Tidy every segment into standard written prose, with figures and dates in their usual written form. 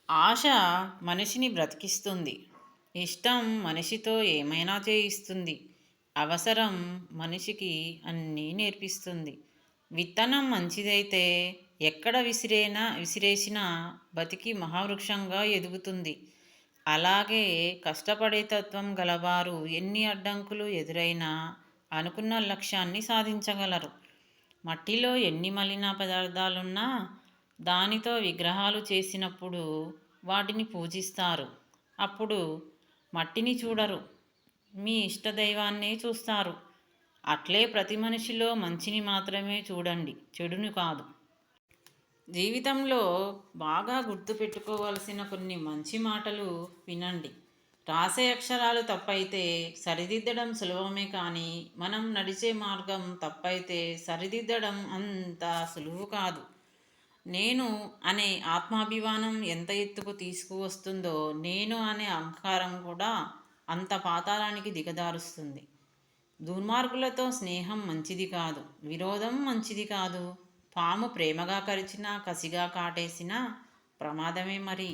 ఆశ మనిషిని బ్రతికిస్తుంది. ఇష్టం మనిషితో ఏమైనా చేయిస్తుంది. అవసరం మనిషికి అన్నీ నేర్పిస్తుంది. విత్తనం మంచిదైతే ఎక్కడ విసిరేసినా బతికి మహావృక్షంగా ఎదుగుతుంది. అలాగే కష్టపడే తత్వం గలవారు ఎన్ని అడ్డంకులు ఎదురైనా అనుకున్న లక్ష్యాన్ని సాధించగలరు. మట్టిలో ఎన్ని మలిన పదార్థాలున్నా దానితో విగ్రహాలు చేసినప్పుడు వాటిని పూజిస్తారు. అప్పుడు మట్టిని చూడరు, మీ ఇష్టదైవాన్నే చూస్తారు. అట్లే ప్రతి మనిషిలో మంచిని మాత్రమే చూడండి, చెడుని కాదు. జీవితంలో బాగా గుర్తుపెట్టుకోవలసిన కొన్ని మంచి మాటలు వినండి. రాసే అక్షరాలు తప్పైతే సరిదిద్దడం సులభమే, కానీ మనం నడిచే మార్గం తప్పైతే సరిదిద్దడం అంత సులువు కాదు. నేను అనే ఆత్మాభిమానం ఎంత ఎత్తుకు తీసుకువస్తుందో, నేను అనే అహంకారం కూడా అంత పాతాళానికి దిగదారుస్తుంది. దుర్మార్గులతో స్నేహం మంచిది కాదు, విరోధం మంచిది కాదు. పాము ప్రేమగా కరిచినా కసిగా కాటేసినా ప్రమాదమే మరి.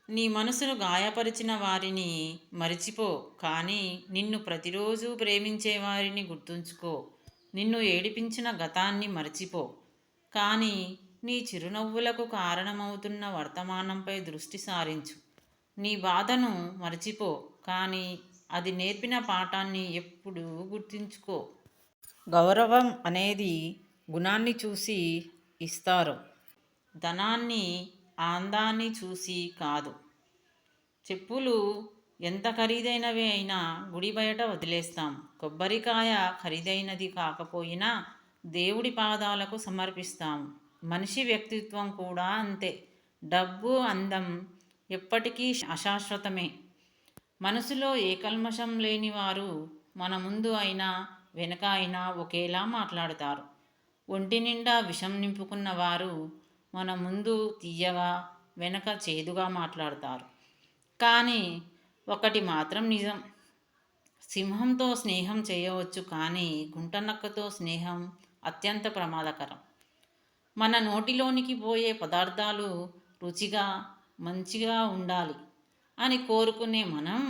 నీ మనసును గాయపరిచిన వారిని మరిచిపో, కానీ నిన్ను ప్రతిరోజు ప్రేమించే వారిని గుర్తుంచుకో. నిన్ను ఏడిపించిన గతాన్ని మరిచిపో, కానీ నీ చిరునవ్వులకు కారణమవుతున్న వర్తమానంపై దృష్టి సారించు. నీ బాధను మరిచిపో, కానీ అది నేర్పిన పాఠాన్ని ఎప్పుడూ గుర్తుంచుకో. గౌరవం అనేది గుణాన్ని చూసి ఇస్తారు, ధనాన్ని అందాన్ని చూసి కాదు. చెప్పులు ఎంత ఖరీదైనవి అయినా గుడి బయట వదిలేస్తాం. కొబ్బరికాయ ఖరీదైనది కాకపోయినా దేవుడి పాదాలకు సమర్పిస్తాం. మనిషి వ్యక్తిత్వం కూడా అంతే. డబ్బు, అందం ఎప్పటికీ అశాశ్వతమే. మనసులో ఏ కల్మషం లేని వారు మన ముందు అయినా వెనక అయినా ఒకేలా మాట్లాడతారు. ఒంటి నిండా విషం నింపుకున్న వారు మన ముందు తీయగా, వెనక చేదుగా మాట్లాడతారు. కానీ ఒకటి మాత్రం నిజం, సింహంతో స్నేహం చేయవచ్చు, కానీ గుంటనక్కతో స్నేహం అత్యంత ప్రమాదకరం. మన నోటిలోనికి పోయే పదార్థాలు రుచిగా, మంచిగా ఉండాలి అని కోరుకునే మనం,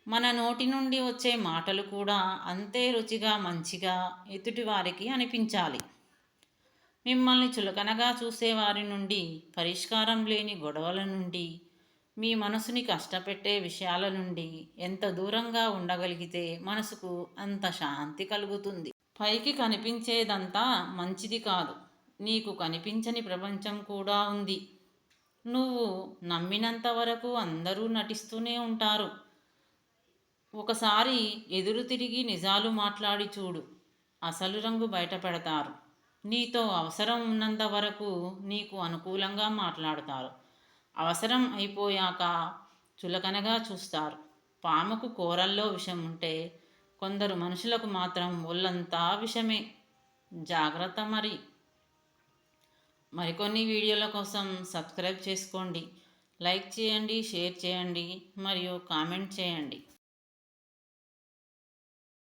మన నోటి నుండి వచ్చే మాటలు కూడా అంతే రుచిగా, మంచిగా ఎదుటివారికి అనిపించాలి. మిమ్మల్ని చులకనగా చూసేవారి నుండి, పరిష్కారం లేని గొడవల నుండి, మీ మనసుని కష్టపెట్టే విషయాల నుండి ఎంత దూరంగా ఉండగలిగితే మనసుకు అంత శాంతి కలుగుతుంది. పైకి కనిపించేదంతా మంచిది కాదు, నీకు కనిపించని ప్రపంచం కూడా ఉంది. నువ్వు నమ్మినంత వరకు అందరూ నటిస్తూనే ఉంటారు. ఒకసారి ఎదురు తిరిగి నిజాలు మాట్లాడి చూడు, అసలు రంగు బయటపెడతారు. నీతో అవసరం ఉన్నంత వరకు నీకు అనుకూలంగా మాట్లాడతారు. అవసరం అయిపోయాక చులకనగా చూస్తారు. పాముకు కూరల్లో విషం ఉంటే కొందరు మనుషులకు మాత్రం ఒళ్ళంతా విషమే. జాగ్రత్త మరి. మరికొన్ని వీడియోల కోసం సబ్స్క్రైబ్ చేసుకోండి, లైక్ చేయండి, షేర్ చేయండి మరియు కామెంట్ చేయండి.